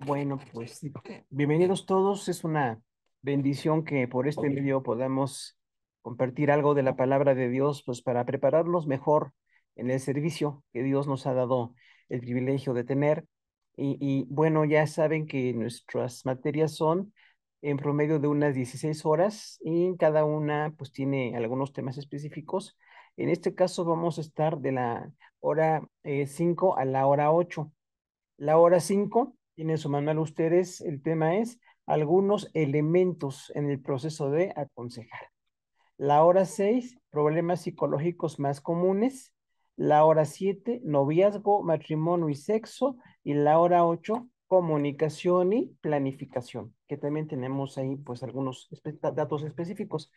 Bueno, pues bienvenidos todos. Es una bendición que por este medio podamos compartir algo de la palabra de Dios, pues para prepararnos mejor en el servicio que Dios nos ha dado el privilegio de tener. Y bueno, ya saben que nuestras materias son en promedio de unas 16 horas y cada una pues tiene algunos temas específicos. En este caso vamos a estar de la hora 5 a la hora 8. La hora 5 tienen su manual ustedes, el tema es algunos elementos en el proceso de aconsejar. La hora 6 problemas psicológicos más comunes. La hora 7 noviazgo, matrimonio y sexo. Y la hora 8 comunicación y planificación, que también tenemos ahí pues algunos datos específicos.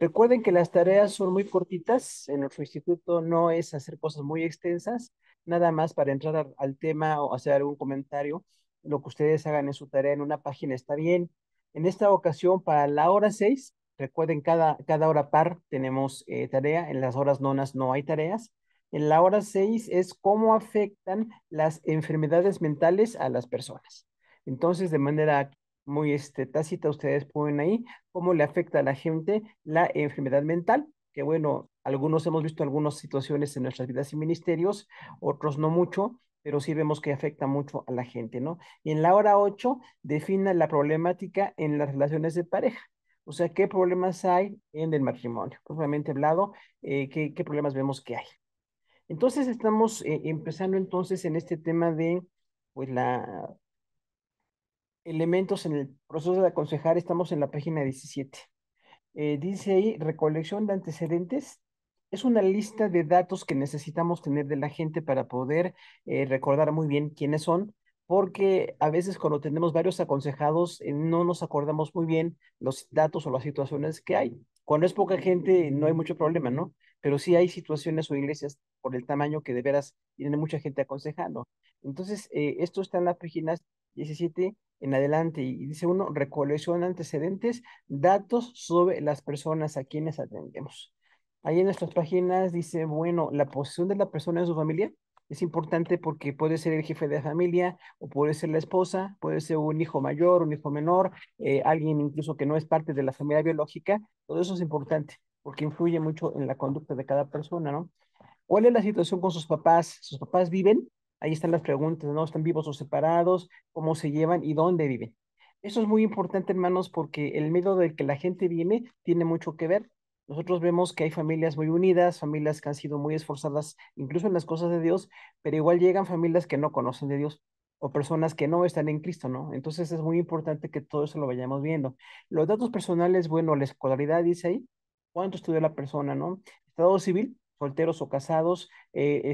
Recuerden que las tareas son muy cortitas. En nuestro instituto no es hacer cosas muy extensas, nada más para entrar al tema o hacer algún comentario. Lo que ustedes hagan en su tarea en una página está bien. En esta ocasión, para la hora 6, recuerden, cada hora par tenemos tarea. En las horas nonas no hay tareas. En la hora 6 es cómo afectan las enfermedades mentales a las personas. Entonces, de manera muy tácita, ustedes ponen ahí cómo le afecta a la gente la enfermedad mental, que bueno, algunos hemos visto algunas situaciones en nuestras vidas y ministerios, otros no mucho, pero sí vemos que afecta mucho a la gente, ¿no? Y en la hora 8 define la problemática en las relaciones de pareja. O sea, ¿qué problemas hay en el matrimonio? Propiamente hablado, ¿qué problemas vemos que hay? Entonces estamos empezando entonces en este tema de, pues, la elementos en el proceso de aconsejar. Estamos en la página 17. Dice ahí, recolección de antecedentes. Es una lista de datos que necesitamos tener de la gente para poder recordar muy bien quiénes son, porque a veces cuando tenemos varios aconsejados no nos acordamos muy bien los datos o las situaciones que hay. Cuando es poca gente no hay mucho problema, ¿no? Pero sí hay situaciones o iglesias por el tamaño que de veras tienen mucha gente aconsejando. Entonces, esto está en las páginas 17 en adelante y dice uno, recolección de antecedentes, datos sobre las personas a quienes atendemos. Ahí en nuestras páginas dice, bueno, la posición de la persona en su familia es importante porque puede ser el jefe de familia o puede ser la esposa, puede ser un hijo mayor, un hijo menor, alguien incluso que no es parte de la familia biológica. Todo eso es importante porque influye mucho en la conducta de cada persona, ¿no? ¿Cuál es la situación con sus papás? ¿Sus papás viven? Ahí están las preguntas, ¿no? ¿Están vivos o separados? ¿Cómo se llevan y dónde viven? Eso es muy importante, hermanos, porque el medio del que la gente viene tiene mucho que ver. Nosotros vemos que hay familias muy unidas, familias que han sido muy esforzadas, incluso en las cosas de Dios, pero igual llegan familias que no conocen de Dios o personas que no están en Cristo, ¿no? Entonces es muy importante que todo eso lo vayamos viendo. Los datos personales, bueno, la escolaridad dice ahí, cuánto estudió la persona, ¿no? Estado civil, solteros o casados,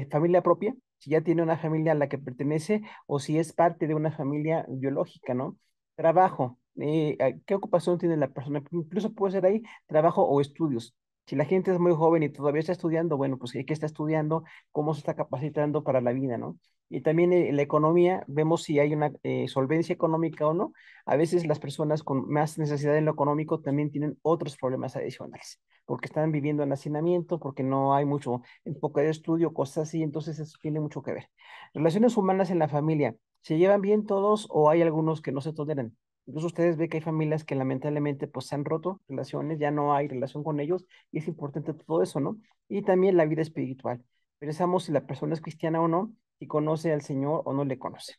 familia propia, si ya tiene una familia a la que pertenece o si es parte de una familia biológica, ¿no? Trabajo, ¿qué ocupación tiene la persona? Incluso puede ser ahí trabajo o estudios. Si la gente es muy joven y todavía está estudiando, bueno, pues ¿qué está estudiando? ¿Cómo se está capacitando para la vida, ¿no? Y también la economía, vemos si hay una solvencia económica o no. A veces las personas con más necesidad en lo económico también tienen otros problemas adicionales porque están viviendo en hacinamiento, porque no hay mucho enfoque de estudio, cosas así, entonces eso tiene mucho que ver. Relaciones humanas en la familia, ¿se llevan bien todos o hay algunos que no se toleran? Incluso ustedes ven que hay familias que lamentablemente pues se han roto relaciones, ya no hay relación con ellos y es importante todo eso, ¿no? Y también la vida espiritual. Pensamos si la persona es cristiana o no, si conoce al Señor o no le conoce.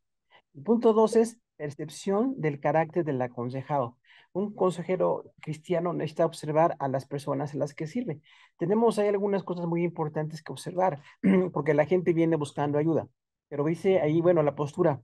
El punto dos es percepción del carácter del aconsejado. Un consejero cristiano necesita observar a las personas a las que sirve. Tenemos ahí algunas cosas muy importantes que observar, porque la gente viene buscando ayuda. Pero dice ahí, bueno, la postura.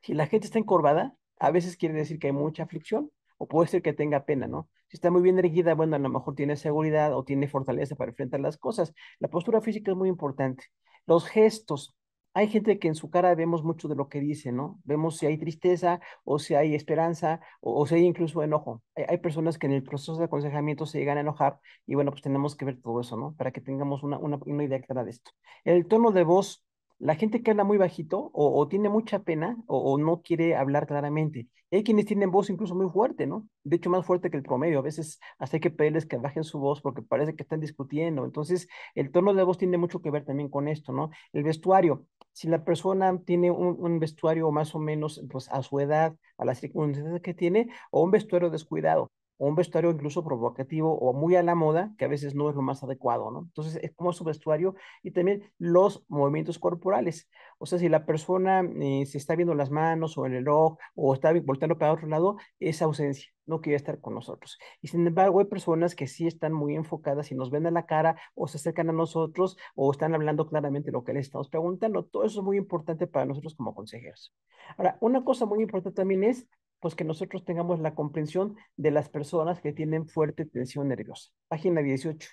Si la gente está encorvada, a veces quiere decir que hay mucha aflicción o puede ser que tenga pena, ¿no? Si está muy bien erguida, bueno, a lo mejor tiene seguridad o tiene fortaleza para enfrentar las cosas. La postura física es muy importante. Los gestos. Hay gente que en su cara vemos mucho de lo que dice, ¿no? Vemos si hay tristeza o si hay esperanza o si hay incluso enojo. Hay personas que en el proceso de aconsejamiento se llegan a enojar y bueno, pues tenemos que ver todo eso, ¿no? Para que tengamos una idea clara de esto. El tono de voz, La gente que habla muy bajito o tiene mucha pena o no quiere hablar claramente. Y hay quienes tienen voz incluso muy fuerte, ¿no? De hecho, más fuerte que el promedio. A veces hasta hay que pedirles que bajen su voz porque parece que están discutiendo. Entonces, el tono de voz tiene mucho que ver también con esto, ¿no? El vestuario. Si la persona tiene un vestuario más o menos pues, a su edad, a las circunstancias que tiene, o un vestuario descuidado o un vestuario incluso provocativo o muy a la moda, que a veces no es lo más adecuado, ¿no? Entonces, es como su vestuario y también los movimientos corporales. O sea, si la persona se está viendo las manos o el reloj o está volteando para otro lado, es ausencia, no quiere estar con nosotros. Y sin embargo, hay personas que sí están muy enfocadas y nos ven a la cara o se acercan a nosotros o están hablando claramente lo que les estamos preguntando. Todo eso es muy importante para nosotros como consejeros. Ahora, una cosa muy importante también es pues que nosotros tengamos la comprensión de las personas que tienen fuerte tensión nerviosa. Página 18.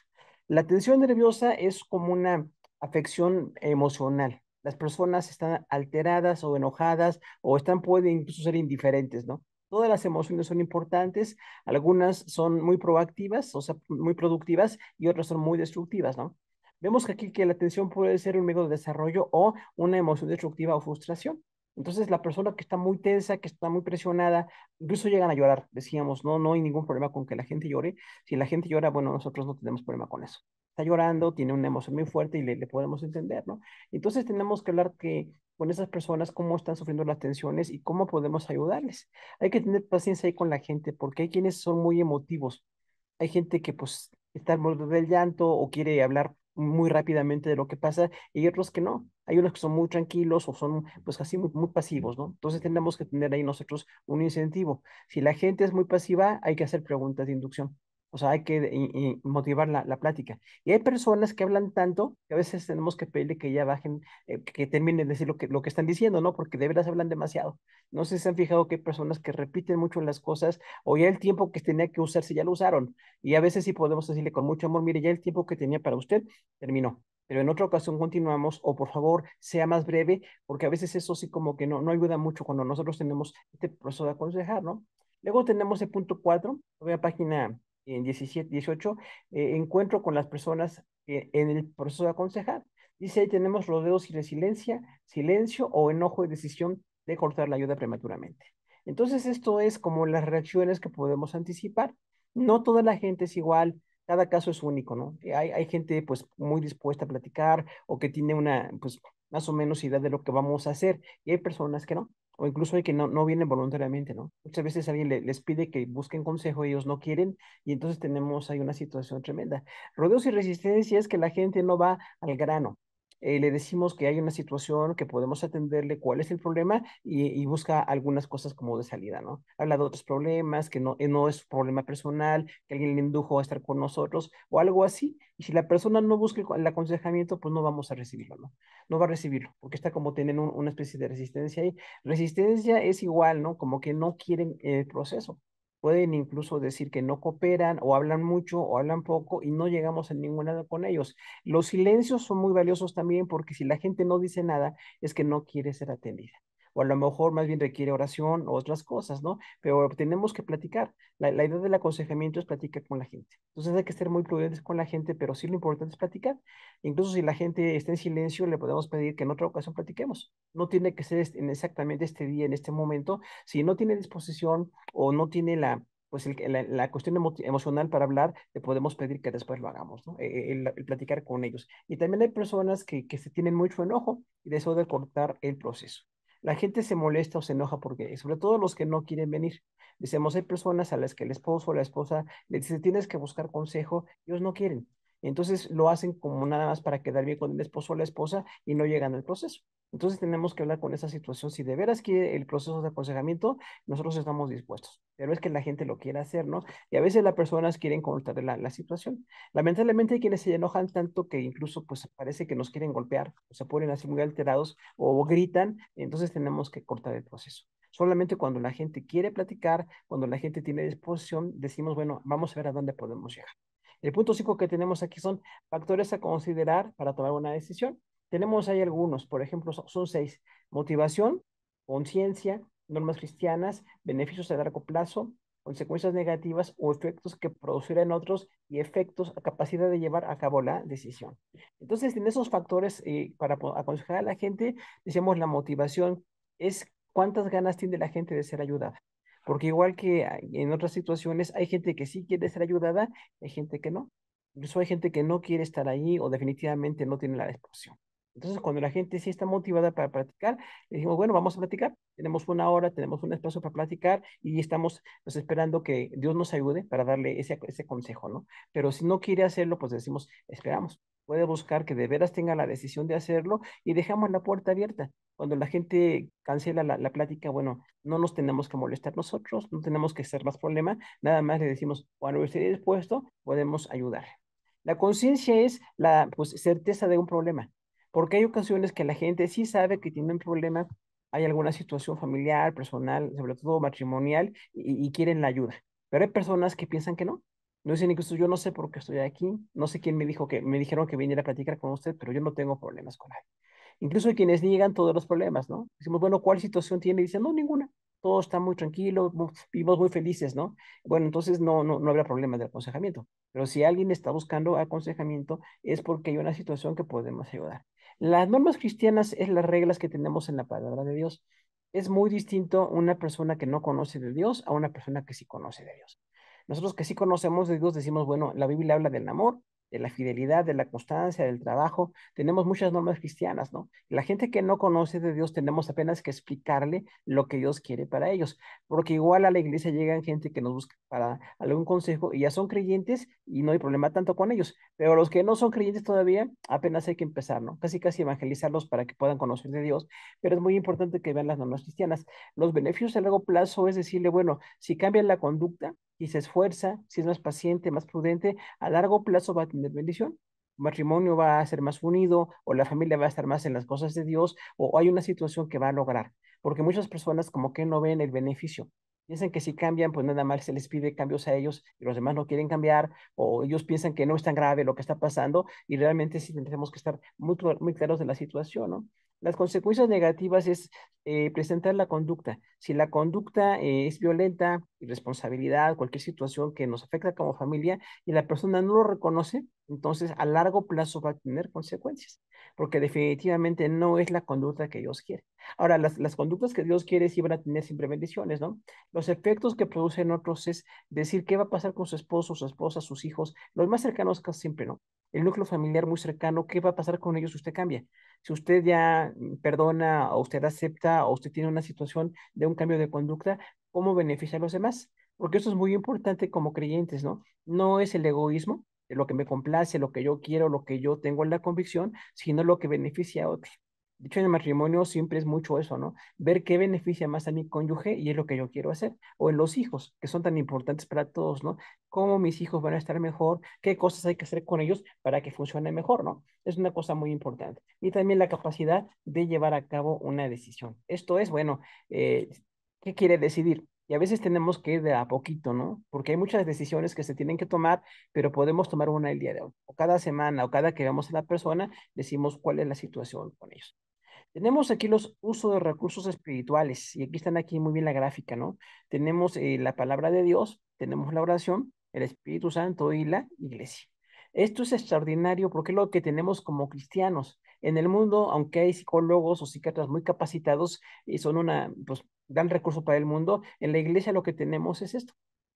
La tensión nerviosa es como una afección emocional. Las personas están alteradas o enojadas o pueden incluso ser indiferentes, ¿no? Todas las emociones son importantes, algunas son muy proactivas, o sea, muy productivas y otras son muy destructivas, ¿no? Vemos que aquí que la tensión puede ser un medio de desarrollo o una emoción destructiva o frustración. Entonces, la persona que está muy tensa, que está muy presionada, incluso llegan a llorar, decíamos, no, no hay ningún problema con que la gente llore. Si la gente llora, bueno, nosotros no tenemos problema con eso. Está llorando, tiene una emoción muy fuerte y le podemos entender, ¿no? Entonces, tenemos que hablar con esas personas cómo están sufriendo las tensiones y cómo podemos ayudarles. Hay que tener paciencia ahí con la gente porque hay quienes son muy emotivos. Hay gente que pues está al borde del llanto o quiere hablar muy rápidamente de lo que pasa y hay otros que no. Hay unos que son muy tranquilos o son pues así muy pasivos, ¿no? Entonces tenemos que tener ahí nosotros un incentivo. Si la gente es muy pasiva, hay que hacer preguntas de inducción. O sea, hay que motivar la plática. Y hay personas que hablan tanto que a veces tenemos que pedirle que ya bajen, que terminen de decir lo que están diciendo, ¿no? Porque de veras hablan demasiado. No sé si se han fijado que hay personas que repiten mucho las cosas o ya el tiempo que tenía que usarse ya lo usaron. Y a veces sí podemos decirle con mucho amor, mire, ya el tiempo que tenía para usted terminó. Pero en otra ocasión continuamos, o por favor, sea más breve, porque a veces eso sí como que no ayuda mucho cuando nosotros tenemos este proceso de aconsejar, ¿no? Luego tenemos el punto 4, voy a página en 17, 18, encuentro con las personas en el proceso de aconsejar. Dice ahí tenemos rodeos y resiliencia, silencio o enojo y decisión de cortar la ayuda prematuramente. Entonces esto es como las reacciones que podemos anticipar. No toda la gente es igual, cada caso es único, ¿no? Hay gente pues muy dispuesta a platicar o que tiene una pues más o menos idea de lo que vamos a hacer y hay personas que no, o incluso hay que no vienen voluntariamente, ¿no? Muchas veces alguien les pide que busquen consejo, ellos no quieren y entonces tenemos ahí una situación tremenda. Rodeos y resistencia es que la gente no va al grano. Le decimos que hay una situación que podemos atenderle, cuál es el problema y busca algunas cosas como de salida, ¿no? Habla de otros problemas, que no es problema personal, que alguien le indujo a estar con nosotros o algo así. Y si la persona no busca el aconsejamiento, pues no vamos a recibirlo, ¿no? No va a recibirlo, porque está como teniendo una especie de resistencia ahí. Resistencia es igual, ¿no? Como que no quieren el proceso. Pueden incluso decir que no cooperan o hablan mucho o hablan poco y no llegamos a ningún lado con ellos. Los silencios son muy valiosos también porque si la gente no dice nada es que no quiere ser atendida. O a lo mejor más bien requiere oración o otras cosas, ¿no? Pero tenemos que platicar. La idea del aconsejamiento es platicar con la gente. Entonces hay que ser muy prudentes con la gente, pero sí lo importante es platicar. Incluso si la gente está en silencio, le podemos pedir que en otra ocasión platiquemos. No tiene que ser en exactamente este día, en este momento. Si no tiene disposición o no tiene pues la cuestión emocional para hablar, le podemos pedir que después lo hagamos, ¿no? El platicar con ellos. Y también hay personas que se tienen mucho enojo y de eso de cortar el proceso. La gente se molesta o se enoja porque, sobre todo los que no quieren venir. Decimos, hay personas a las que el esposo o la esposa le dice, tienes que buscar consejo, ellos no quieren. Entonces lo hacen como nada más para quedar bien con el esposo o la esposa y no llegan al proceso. Entonces tenemos que hablar con esa situación. Si de veras quiere el proceso de aconsejamiento, nosotros estamos dispuestos. Pero es que la gente lo quiere hacer, ¿no? Y a veces las personas quieren cortar la situación. Lamentablemente hay quienes se enojan tanto que incluso pues parece que nos quieren golpear, o se ponen así muy alterados o gritan, entonces tenemos que cortar el proceso. Solamente cuando la gente quiere platicar, cuando la gente tiene disposición, decimos, bueno, vamos a ver a dónde podemos llegar. El punto 5 que tenemos aquí son factores a considerar para tomar una decisión. Tenemos ahí algunos, por ejemplo, son 6. Motivación, conciencia, normas cristianas, beneficios a largo plazo, consecuencias negativas o efectos que producirán en otros y efectos, capacidad de llevar a cabo la decisión. Entonces, en esos factores, para aconsejar a la gente, decíamos la motivación es cuántas ganas tiene la gente de ser ayudada. Porque igual que en otras situaciones, hay gente que sí quiere ser ayudada, hay gente que no. Incluso hay gente que no quiere estar ahí o definitivamente no tiene la disposición. Entonces, cuando la gente sí está motivada para practicar, le decimos, bueno, vamos a platicar. Tenemos una hora, tenemos un espacio para platicar y estamos pues, esperando que Dios nos ayude para darle ese consejo, ¿no? Pero si no quiere hacerlo, pues decimos, esperamos. Puede buscar que de veras tenga la decisión de hacerlo y dejamos la puerta abierta. Cuando la gente cancela la plática, bueno, no nos tenemos que molestar nosotros, no tenemos que hacer más problema, nada más le decimos, cuando esté dispuesto, podemos ayudar. La conciencia es la pues, certeza de un problema, porque hay ocasiones que la gente sí sabe que tiene un problema, hay alguna situación familiar, personal, sobre todo matrimonial, y quieren la ayuda. Pero hay personas que piensan que no. No dicen incluso, yo no sé por qué estoy aquí, no sé quién me dijo que me dijeron que viniera a platicar con usted, pero yo no tengo problemas con nadie. Incluso hay quienes niegan todos los problemas, ¿no? Decimos, bueno, ¿cuál situación tiene? Y dicen, no, ninguna. Todo está muy tranquilo, vivimos muy felices, ¿no? Bueno, entonces no habrá problema de aconsejamiento. Pero si alguien está buscando aconsejamiento, es porque hay una situación que podemos ayudar. Las normas cristianas es las reglas que tenemos en la palabra de Dios. Es muy distinto una persona que no conoce de Dios a una persona que sí conoce de Dios. Nosotros que sí conocemos de Dios decimos, bueno, la Biblia habla del amor, de la fidelidad, de la constancia, del trabajo. Tenemos muchas normas cristianas, ¿no? La gente que no conoce de Dios tenemos apenas que explicarle lo que Dios quiere para ellos, porque igual a la iglesia llegan gente que nos busca para algún consejo y ya son creyentes y no hay problema tanto con ellos, pero los que no son creyentes todavía, apenas hay que empezar, ¿no? Casi casi evangelizarlos para que puedan conocer de Dios, pero es muy importante que vean las normas cristianas. Los beneficios a largo plazo es decirle, bueno, si cambian la conducta, si se esfuerza, si es más paciente, más prudente, a largo plazo va a tener bendición. El matrimonio va a ser más unido o la familia va a estar más en las cosas de Dios o hay una situación que va a lograr. Porque muchas personas como que no ven el beneficio. Piensan que si cambian, pues nada más se les pide cambios a ellos y los demás no quieren cambiar o ellos piensan que no es tan grave lo que está pasando y realmente sí tenemos que estar muy claros de la situación, ¿no? Las consecuencias negativas es presentar la conducta. Si la conducta es violenta, irresponsabilidad, cualquier situación que nos afecta como familia y la persona no lo reconoce, entonces a largo plazo va a tener consecuencias, porque definitivamente no es la conducta que Dios quiere. Ahora, las conductas que Dios quiere sí van a tener siempre bendiciones, ¿no? Los efectos que producen otros es decir qué va a pasar con su esposo, su esposa, sus hijos, los más cercanos casi siempre, ¿no? El núcleo familiar muy cercano, ¿qué va a pasar con ellos si usted cambia? Si usted ya perdona o usted acepta o usted tiene una situación de un cambio de conducta, ¿cómo beneficia a los demás? Porque eso es muy importante como creyentes, ¿no? No es el egoísmo, de lo que me complace, lo que yo quiero, lo que yo tengo en la convicción, sino lo que beneficia a otros. De hecho, en el matrimonio siempre es mucho eso, ¿no? Ver qué beneficia más a mi cónyuge y es lo que yo quiero hacer. O en los hijos, que son tan importantes para todos, ¿no? Cómo mis hijos van a estar mejor, qué cosas hay que hacer con ellos para que funcione mejor, ¿no? Es una cosa muy importante. Y también la capacidad de llevar a cabo una decisión. Esto es, bueno, eh, ¿qué quiere decidir? Y a veces tenemos que ir de a poquito, ¿no? Porque hay muchas decisiones que se tienen que tomar, pero podemos tomar una el día de hoy. O cada semana o cada que veamos a la persona, decimos cuál es la situación con ellos. Tenemos aquí los usos de recursos espirituales y aquí están aquí muy bien la gráfica, ¿no? Tenemos la palabra de Dios, tenemos la oración, el Espíritu Santo y la iglesia. Esto es extraordinario porque es lo que tenemos como cristianos. En el mundo, aunque hay psicólogos o psiquiatras muy capacitados y son una, pues, gran recurso para el mundo, en la iglesia lo que tenemos es esto.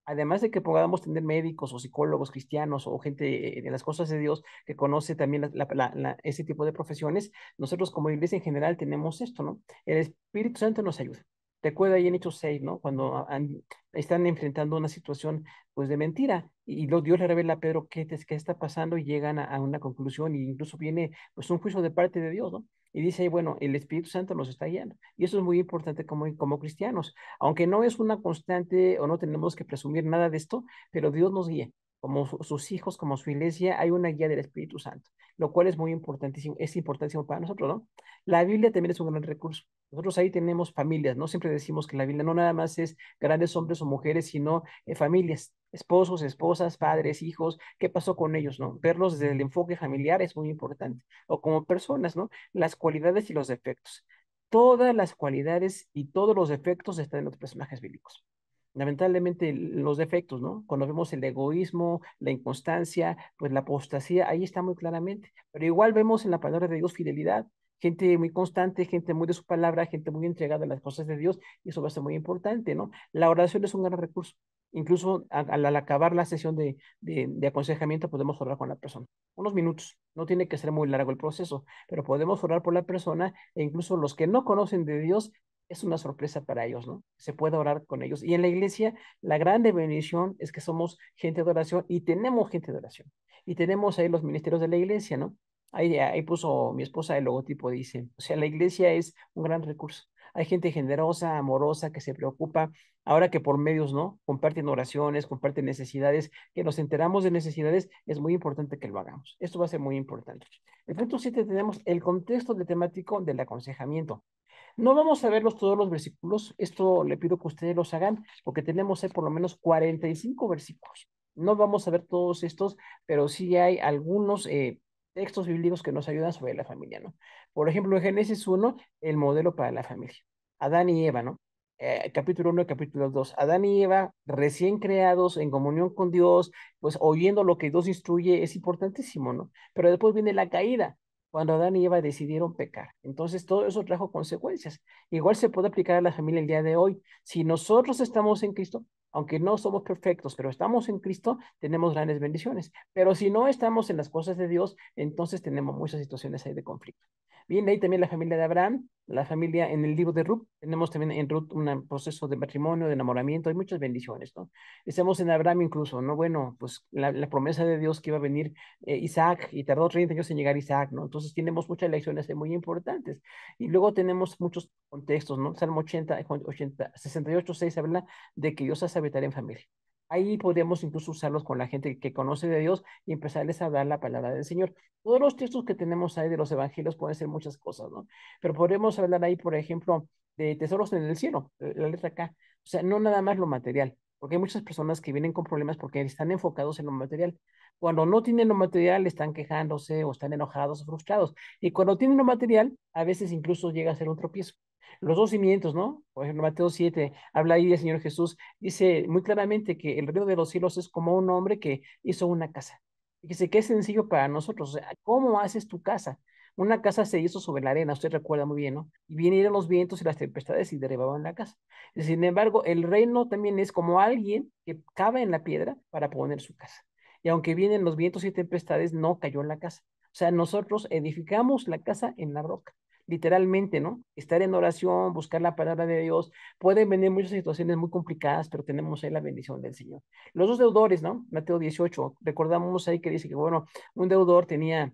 Además de que podamos tener médicos o psicólogos cristianos o gente de las cosas de Dios que conoce también ese tipo de profesiones, nosotros como iglesia en general tenemos esto, ¿no? El Espíritu Santo nos ayuda. Recuerda ahí en Hechos 6, ¿no? Cuando están enfrentando una situación, pues, de mentira y Dios le revela a Pedro qué está pasando y llegan a una conclusión y incluso viene, pues, un juicio de parte de Dios, ¿no? Y dice ahí, bueno, el Espíritu Santo nos está guiando. Y eso es muy importante como cristianos. Aunque no es una constante o no tenemos que presumir nada de esto, pero Dios nos guía. Como sus hijos, como su iglesia, hay una guía del Espíritu Santo, lo cual es muy importantísimo, es importantísimo para nosotros, ¿no? La Biblia también es un gran recurso. Nosotros ahí tenemos familias, ¿no? Siempre decimos que la Biblia no nada más es grandes hombres o mujeres, sino familias, esposos, esposas, padres, hijos, ¿qué pasó con ellos, no? Verlos desde el enfoque familiar es muy importante. O como personas, ¿no? Las cualidades y los defectos. Todas las cualidades y todos los defectos están en los personajes bíblicos. lamentablemente los defectos, ¿no? Cuando vemos el egoísmo, la inconstancia, pues la apostasía, ahí está muy claramente. Pero igual vemos en la palabra de Dios fidelidad, gente muy constante, gente muy de su palabra, gente muy entregada a las cosas de Dios, y eso va a ser muy importante, ¿no? La oración es un gran recurso. Incluso al acabar la sesión de aconsejamiento podemos orar con la persona. Unos minutos, no tiene que ser muy largo el proceso, pero podemos orar por la persona e incluso los que no conocen de Dios es una sorpresa para ellos, ¿no? Se puede orar con ellos. Y en la iglesia, la grande bendición es que somos gente de oración y tenemos gente de oración. Y tenemos ahí los ministerios de la iglesia, ¿no? Ahí puso mi esposa el logotipo, dice. O sea, la iglesia es un gran recurso. Hay gente generosa, amorosa, que se preocupa. Ahora que por medios, ¿no? Comparten oraciones, comparten necesidades, que nos enteramos de necesidades, es muy importante que lo hagamos. Esto va a ser muy importante. El punto 7 tenemos el contexto de temático del aconsejamiento. No vamos a verlos todos los versículos, esto le pido que ustedes los hagan, porque tenemos por lo menos 45 versículos. No vamos a ver todos estos, pero sí hay algunos textos bíblicos que nos ayudan sobre la familia, ¿no? Por ejemplo, en Génesis 1, el modelo para la familia. Adán y Eva, ¿no? Capítulo 1 y capítulo 2. Adán y Eva, recién creados en comunión con Dios, pues oyendo lo que Dios instruye, es importantísimo, ¿no? Pero después viene la caída cuando Adán y Eva decidieron pecar. Entonces, todo eso trajo consecuencias. Igual se puede aplicar a la familia el día de hoy. Si nosotros estamos en Cristo, aunque no somos perfectos, pero estamos en Cristo, tenemos grandes bendiciones. Pero si no estamos en las cosas de Dios, entonces tenemos muchas situaciones ahí de conflicto. Bien, ahí también la familia de Abraham, la familia en el libro de Ruth, tenemos también en Ruth un proceso de matrimonio, de enamoramiento, hay muchas bendiciones, ¿no? Estamos en Abraham incluso, ¿no? Bueno, pues la promesa de Dios que iba a venir Isaac y tardó 30 años en llegar Isaac, ¿no? Entonces tenemos muchas lecciones muy importantes. Y luego tenemos muchos contextos, ¿no? Salmo 68, 6 habla de que Dios hace habitar en familia. Ahí podemos incluso usarlos con la gente que conoce de Dios y empezarles a hablar la palabra del Señor. Todos los textos que tenemos ahí de los evangelios pueden ser muchas cosas, ¿no? Pero podemos hablar ahí, por ejemplo, de tesoros en el cielo, la letra K. O sea, no nada más lo material, porque hay muchas personas que vienen con problemas porque están enfocados en lo material. Cuando no tienen lo material, están quejándose o están enojados o frustrados. Y cuando tienen lo material, a veces incluso llega a ser un tropiezo. Los dos cimientos, ¿no? Por ejemplo, Mateo 7 habla ahí del Señor Jesús, dice muy claramente que el reino de los cielos es como un hombre que hizo una casa. Fíjese que es sencillo para nosotros. O sea, ¿cómo haces tu casa? Una casa se hizo sobre la arena, usted recuerda muy bien, ¿no? Y vinieron los vientos y las tempestades y derribaban la casa. Sin embargo, el reino también es como alguien que cava en la piedra para poner su casa. Y aunque vienen los vientos y tempestades, no cayó en la casa. O sea, nosotros edificamos la casa en la roca, literalmente, ¿no? Estar en oración, buscar la palabra de Dios. Pueden venir muchas situaciones muy complicadas, pero tenemos ahí la bendición del Señor. Los dos deudores, ¿no? Mateo 18, recordamos ahí que dice que, bueno, un deudor tenía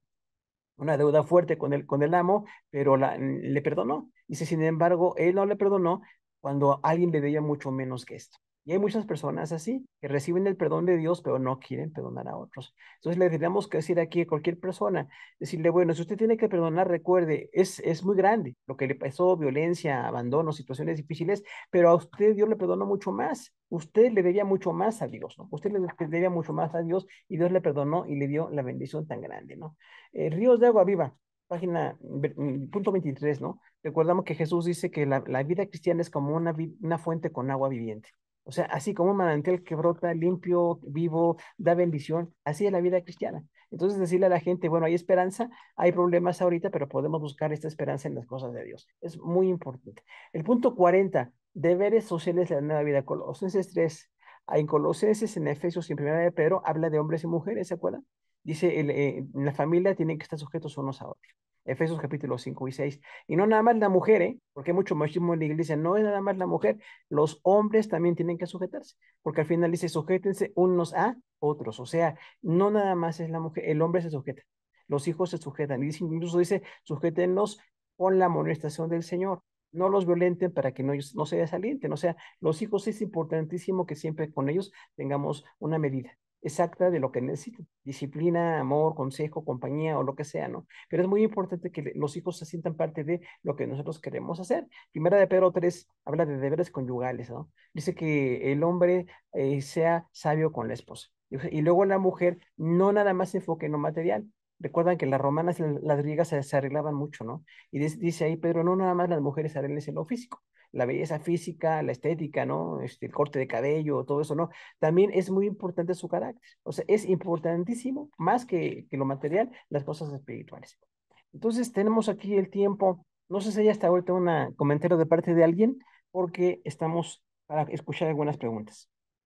una deuda fuerte con el amo, pero le perdonó. Dice, sin embargo, él no le perdonó cuando alguien le debía mucho menos que esto. Y hay muchas personas así, que reciben el perdón de Dios, pero no quieren perdonar a otros. Entonces le tenemos que decir aquí a cualquier persona, decirle, bueno, si usted tiene que perdonar, recuerde, es muy grande lo que le pasó, violencia, abandono, situaciones difíciles, pero a usted Dios le perdonó mucho más. Usted le debía mucho más a Dios, ¿no? Usted le debía mucho más a Dios y Dios le perdonó y le dio la bendición tan grande, ¿no? Ríos de agua viva, punto 23, ¿no? Recordamos que Jesús dice que la vida cristiana es como una fuente con agua viviente. O sea, así como un manantial que brota limpio, vivo, da bendición, así es la vida cristiana. Entonces decirle a la gente, bueno, hay esperanza, hay problemas ahorita, pero podemos buscar esta esperanza en las cosas de Dios. Es muy importante. El punto 40, deberes sociales de la nueva vida. Colosenses 3, en Colosenses, en Efesios y en Primera de Pedro, habla de hombres y mujeres, ¿se acuerdan? Dice, en la familia tienen que estar sujetos unos a otros. Efesios capítulo 5 y 6. Y no nada más la mujer, ¿eh? Porque hay mucho machismo en la iglesia. No es nada más la mujer. Los hombres también tienen que sujetarse. Porque al final dice, sujétense unos a otros. O sea, no nada más es la mujer, el hombre se sujeta. Los hijos se sujetan. Y incluso dice, sujétenlos con la amonestación del Señor. No los violenten para que no se desalienten. O sea, los hijos es importantísimo que siempre con ellos tengamos una medida exacta de lo que necesitan. Disciplina, amor, consejo, compañía o lo que sea, ¿no? Pero es muy importante que los hijos se sientan parte de lo que nosotros queremos hacer. Primera de Pedro 3 habla de deberes conyugales, ¿no? Dice que el hombre sea sabio con la esposa. Y luego la mujer no nada más se enfoque en lo material. Recuerdan que las romanas y las griegas se arreglaban mucho, ¿no? Y dice ahí Pedro, no nada más las mujeres arreglen en lo físico. la belleza física, la estética, ¿no? El corte de cabello, todo eso, ¿no? También es muy importante su carácter. O sea, es importantísimo, más que lo material, las cosas espirituales. Entonces, tenemos aquí el tiempo. No sé si hay hasta ahorita un comentario de parte de alguien, porque estamos para escuchar algunas preguntas.